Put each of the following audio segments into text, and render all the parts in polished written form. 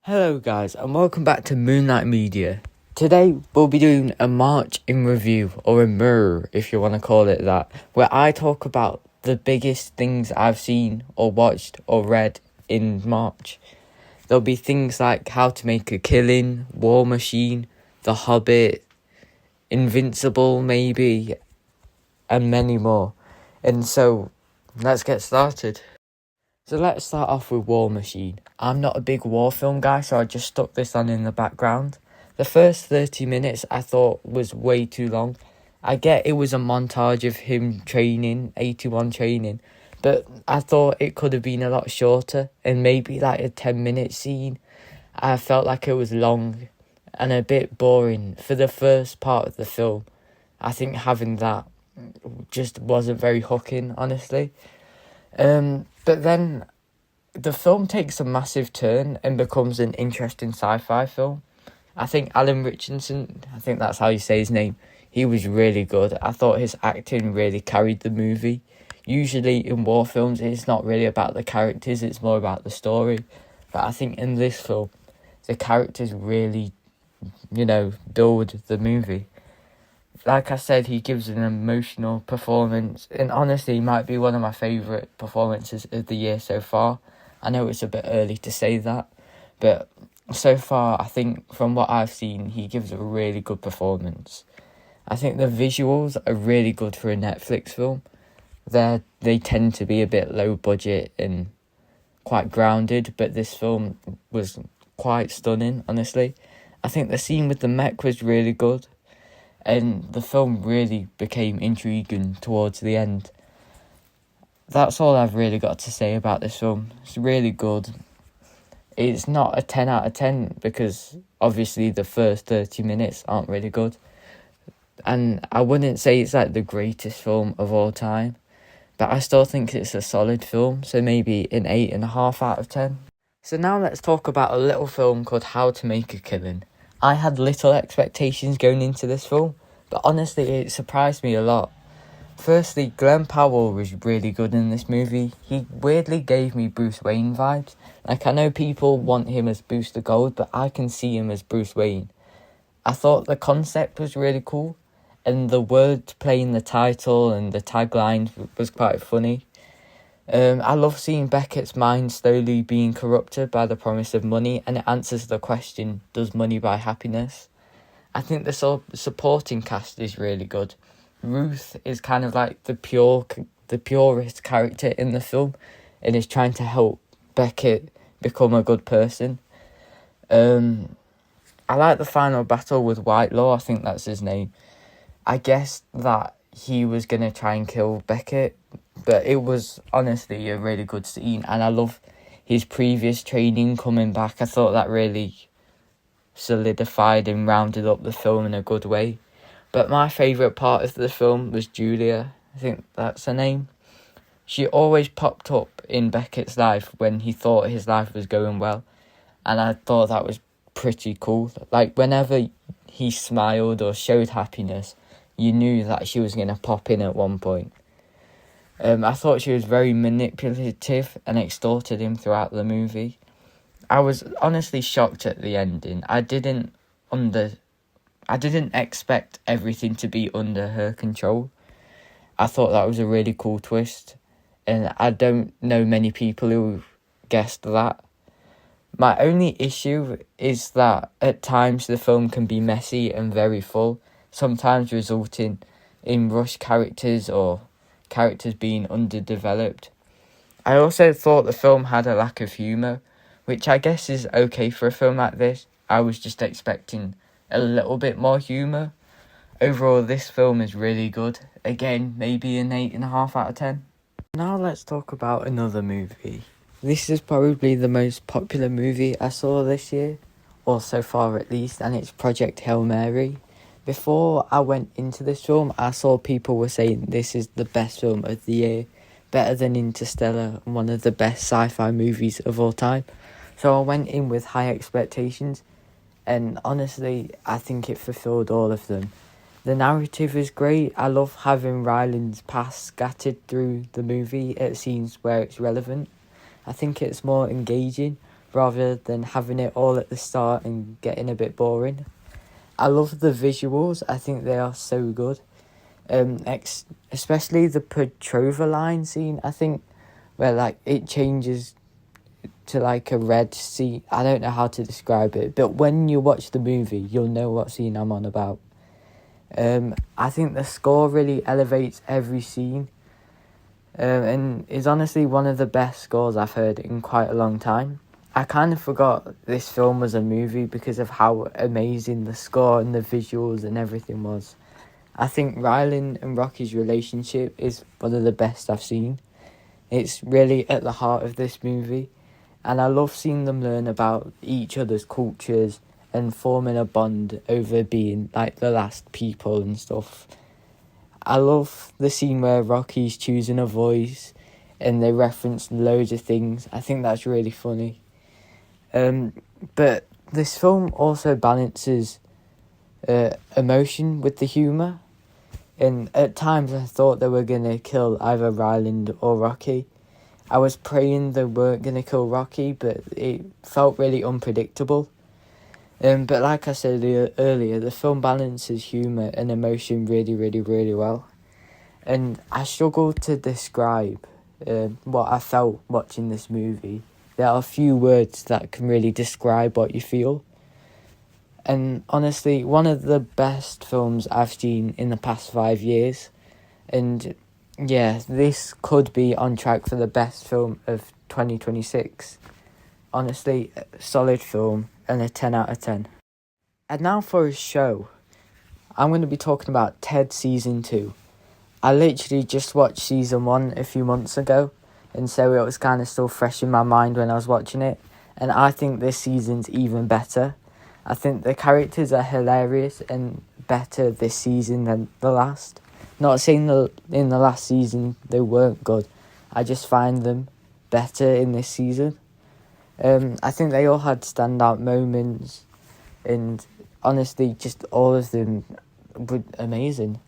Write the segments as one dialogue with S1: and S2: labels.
S1: Hello guys and welcome back to Moonlight Media. Today we'll be doing a March in review, or a MIR if you want to call it that, where I talk about the biggest things I've seen or watched or read in March. There'll be things like How to Make a Killing, War Machine, The Hobbit, Invincible maybe, and many more. And so let's get started. So let's start off with War Machine. I'm not a big war film guy, so I just stuck this on in the background. The first 30 minutes I thought was way too long. I get it was a montage of him training, 81 training, but I thought it could have been a lot shorter and maybe like a 10-minute scene. I felt like it was long and a bit boring for the first part of the film. I think having that just wasn't very hooking, honestly. But then the film takes a massive turn and becomes an interesting sci-fi film. I think Alan Richardson, I think that's how you say his name, he was really good. I thought his acting really carried the movie. Usually in war films, it's not really about the characters, it's more about the story. But I think in this film, the characters really, build the movie. Like I said, he gives an emotional performance, and honestly, he might be one of my favourite performances of the year so far. I know it's a bit early to say that, but so far, I think from what I've seen, he gives a really good performance. I think the visuals are really good for a Netflix film. They tend to be a bit low budget and quite grounded, but this film was quite stunning, honestly. I think the scene with the mech was really good. And the film really became intriguing towards the end. That's all I've really got to say about this film. It's really good. It's not a 10 out of 10 because obviously the first 30 minutes aren't really good. And I wouldn't say it's like the greatest film of all time, but I still think it's a solid film, so maybe an 8.5 out of 10. So now let's talk about a little film called How to Make a Killing. I had little expectations going into this film, but honestly it surprised me a lot. Firstly, Glenn Powell was really good in this movie. He weirdly gave me Bruce Wayne vibes. Like, I know people want him as Booster Gold, but I can see him as Bruce Wayne. I thought the concept was really cool, and the wordplay in the title and the tagline was quite funny. I love seeing Beckett's mind slowly being corrupted by the promise of money, and it answers the question, does money buy happiness? I think the supporting cast is really good. Ruth is kind of like the purest character in the film, and is trying to help Beckett become a good person. I like the final battle with Whitelaw, I think that's his name. I guess that he was going to try and kill Beckett, but it was honestly a really good scene, and I love his previous training coming back. I thought that really solidified and rounded up the film in a good way. But my favourite part of the film was Julia, I think that's her name. She always popped up in Beckett's life when he thought his life was going well, and I thought that was pretty cool. Like, whenever he smiled or showed happiness, you knew that she was going to pop in at one point. I thought she was very manipulative and extorted him throughout the movie. I was honestly shocked at the ending. I didn't expect everything to be under her control. I thought that was a really cool twist, and I don't know many people who guessed that. My only issue is that at times the film can be messy and very full, sometimes resulting in rushed characters or characters being underdeveloped. I also thought the film had a lack of humour, which I guess is okay for a film like this. I was just expecting a little bit more humour. Overall, this film is really good. Again, maybe an 8.5 out of 10. Now let's talk about another movie. This is probably the most popular movie I saw this year, or so far at least, and it's Project Hail Mary. Before I went into this film, I saw people were saying this is the best film of the year, better than Interstellar, and one of the best sci-fi movies of all time. So I went in with high expectations, and honestly, I think it fulfilled all of them. The narrative is great. I love having Ryland's past scattered through the movie at scenes where it's relevant. I think it's more engaging, rather than having it all at the start and getting a bit boring. I love the visuals. I think they are so good. Especially the Petrova line scene, I think, where like it changes to like a red scene. I don't know how to describe it, but when you watch the movie, you'll know what scene I'm on about. I think the score really elevates every scene, and is honestly one of the best scores I've heard in quite a long time. I kind of forgot this film was a movie because of how amazing the score and the visuals and everything was. I think Rylan and Rocky's relationship is one of the best I've seen. It's really at the heart of this movie, and I love seeing them learn about each other's cultures and forming a bond over being like the last people and stuff. I love the scene where Rocky's choosing a voice and they reference loads of things. I think that's really funny. But this film also balances emotion with the humour. And at times I thought they were going to kill either Ryland or Rocky. I was praying they weren't going to kill Rocky, but it felt really unpredictable. But like I said earlier, the film balances humour and emotion really, really, really well. And I struggle to describe what I felt watching this movie. There are a few words that can really describe what you feel. And honestly, one of the best films I've seen in the past 5 years. And yeah, this could be on track for the best film of 2026. Honestly, a solid film and a 10 out of 10. And now for a show. I'm going to be talking about Ted Season 2. I literally just watched Season 1 a few months ago, and so it was kind of still fresh in my mind when I was watching it. And I think this season's even better. I think the characters are hilarious and better this season than the last. Not saying in the last season they weren't good. I just find them better in this season. I think they all had standout moments, and honestly, just all of them were amazing.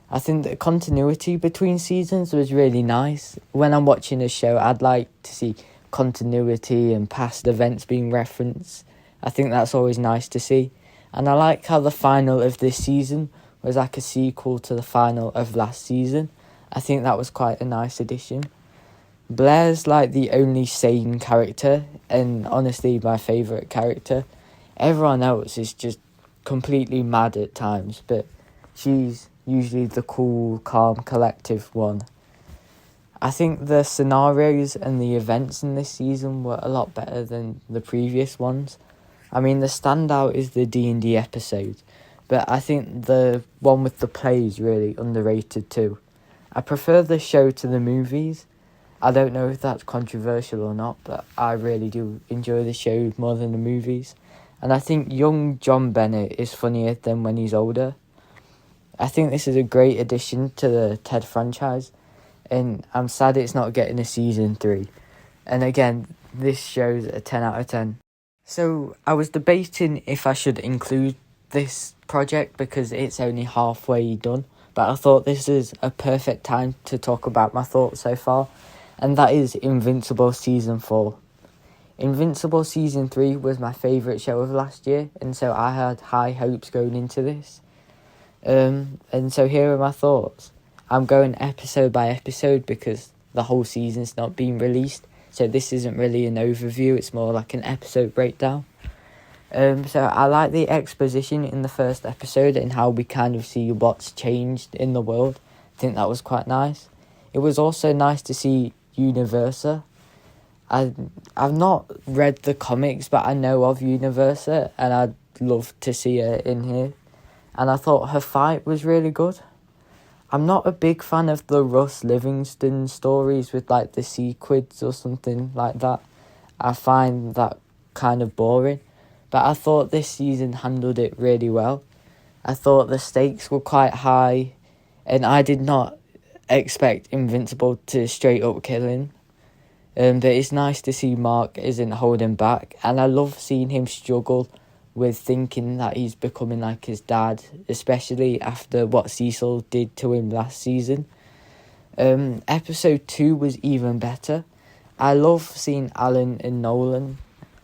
S1: I think the continuity between seasons was really nice. When I'm watching a show, I'd like to see continuity and past events being referenced. I think that's always nice to see. And I like how the final of this season was like a sequel to the final of last season. I think that was quite a nice addition. Blair's like the only sane character, and honestly my favourite character. Everyone else is just completely mad at times, but she's usually the cool, calm, collective one. I think the scenarios and the events in this season were a lot better than the previous ones. I mean, the standout is the D&D episode, but I think the one with the play is really underrated too. I prefer the show to the movies. I don't know if that's controversial or not, but I really do enjoy the show more than the movies. And I think young John Bennett is funnier than when he's older. I think this is a great addition to the Ted franchise, and I'm sad it's not getting a season 3. And again, this show's a 10 out of 10. So I was debating if I should include this project because it's only halfway done, but I thought this is a perfect time to talk about my thoughts so far, and that is Invincible Season 4. Invincible Season 3 was my favourite show of last year, and so I had high hopes going into this. And so here are my thoughts. I'm going episode by episode because the whole season's not been released, so this isn't really an overview, it's more like an episode breakdown. So I like the exposition in the first episode and how we kind of see what's changed in the world. I think that was quite nice. It was also nice to see Universa. I've not read the comics, but I know of Universa, and I'd love to see her in here. And I thought her fight was really good. I'm not a big fan of the Russ Livingston stories with like the sequids or something like that. I find that kind of boring. But I thought this season handled it really well. I thought the stakes were quite high, and I did not expect Invincible to straight up kill him. But it's nice to see Mark isn't holding back, and I love seeing him struggle with thinking that he's becoming like his dad, especially after what Cecil did to him last season. Episode 2 was even better. I love seeing Alan and Nolan.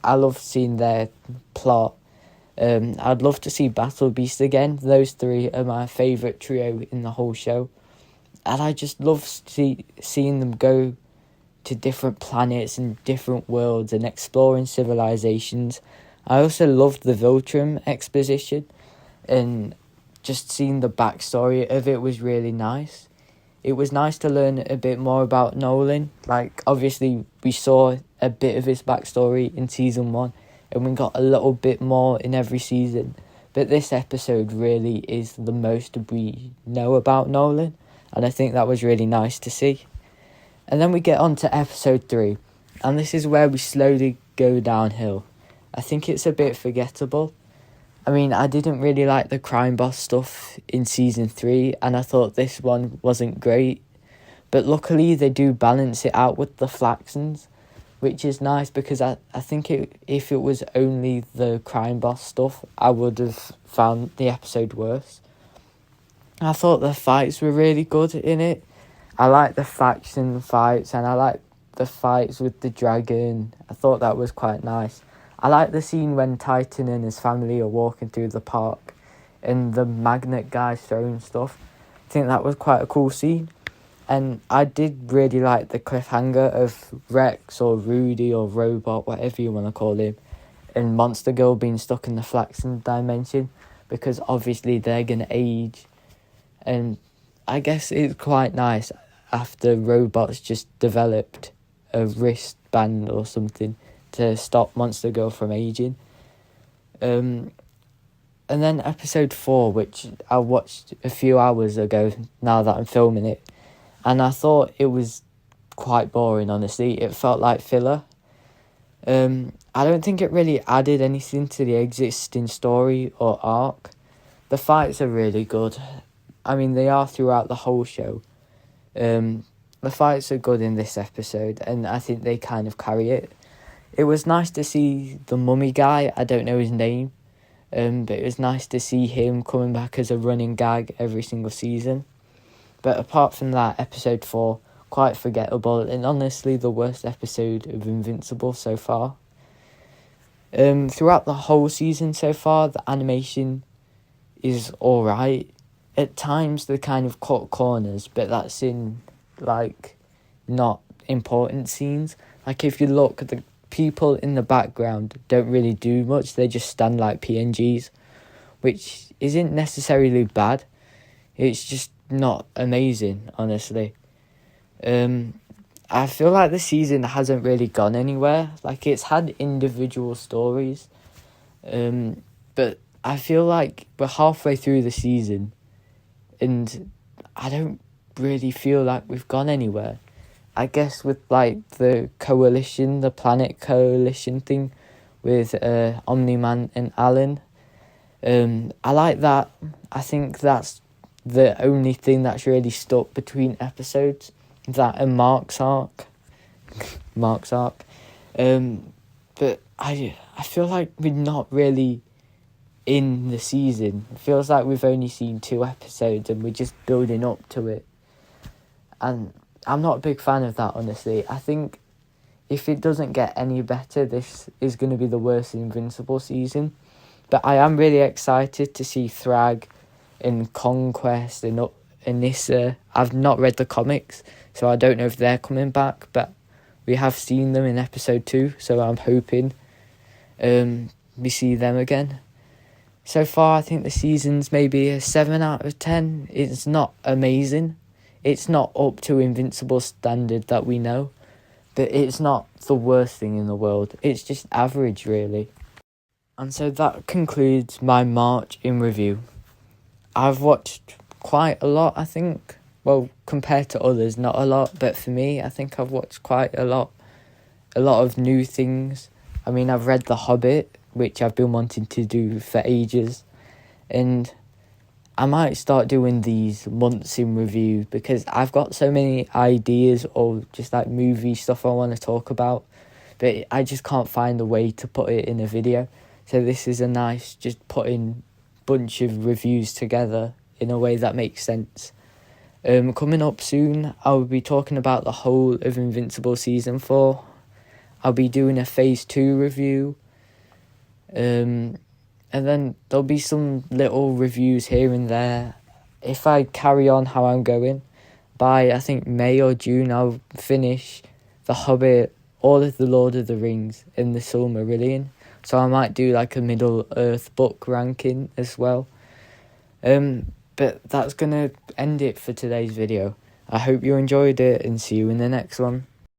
S1: I love seeing their plot. I'd love to see Battle Beast again. Those three are my favourite trio in the whole show. And I just love seeing them go to different planets and different worlds and exploring civilizations. I also loved the Viltrum exposition, and just seeing the backstory of it was really nice. It was nice to learn a bit more about Nolan. Like, obviously, we saw a bit of his backstory in season 1, and we got a little bit more in every season. But this episode really is the most we know about Nolan, and I think that was really nice to see. And then we get on to episode 3, and this is where we slowly go downhill. I think it's a bit forgettable. I mean, I didn't really like the crime boss stuff in season 3, and I thought this one wasn't great. But luckily they do balance it out with the Flaxons, which is nice, because I think if it was only the crime boss stuff, I would have found the episode worse. I thought the fights were really good in it. I like the faction fights, and I like the fights with the dragon. I thought that was quite nice. I like the scene when Titan and his family are walking through the park and the magnet guy's throwing stuff. I think that was quite a cool scene. And I did really like the cliffhanger of Rex or Rudy or Robot, whatever you want to call him, and Monster Girl being stuck in the Flaxon dimension, because obviously they're going to age. And I guess it's quite nice after Robot's just developed a wristband or something to stop Monster Girl from aging. And then episode 4, which I watched a few hours ago now that I'm filming it, and I thought it was quite boring, honestly. It felt like filler. I don't think it really added anything to the existing story or arc. The fights are really good. I mean, they are throughout the whole show. The fights are good in this episode, and I think they kind of carry it. It was nice to see the mummy guy, I don't know his name, but it was nice to see him coming back as a running gag every single season. But apart from that, episode 4, quite forgettable, and honestly the worst episode of Invincible so far. Throughout the whole season so far, the animation is alright. At times they kind of cut corners, but that's in, like, not important scenes. Like, if you look, the people in the background don't really do much. They just stand like PNGs, which isn't necessarily bad. It's just not amazing, honestly. I feel like the season hasn't really gone anywhere. Like, it's had individual stories, but I feel like we're halfway through the season, and I don't really feel like we've gone anywhere. I guess with, like, the coalition, the planet coalition thing with Omni-Man and Alan, I like that. I think that's the only thing that's really stuck between episodes, that and Mark's arc. But I feel like we're not really in the season. It feels like we've only seen 2 episodes and we're just building up to it. And I'm not a big fan of that, honestly. I think if it doesn't get any better, this is going to be the worst Invincible season. But I am really excited to see Thrag and Conquest and Anissa. I've not read the comics, so I don't know if they're coming back, but we have seen them in episode 2, so I'm hoping we see them again. So far, I think the season's maybe a 7 out of 10. It's not amazing. It's not up to Invincible standard that we know, but it's not the worst thing in the world. It's just average, really. And so that concludes my March in review. I've watched quite a lot, I think. Well, compared to others, not a lot, but for me, I think I've watched quite a lot. A lot of new things. I mean, I've read The Hobbit, which I've been wanting to do for ages, and I might start doing these months in review, because I've got so many ideas or just like movie stuff I want to talk about, but I just can't find a way to put it in a video. So this is a nice, just putting bunch of reviews together in a way that makes sense. Coming up soon, I'll be talking about the whole of Invincible Season 4. I'll be doing a phase 2 review. And then there'll be some little reviews here and there. If I carry on how I'm going, by I think May or June, I'll finish The Hobbit, all of the Lord of the Rings, and the Silmarillion. So I might do like a Middle Earth book ranking as well. But that's gonna end it for today's video. I hope you enjoyed it, and see you in the next one.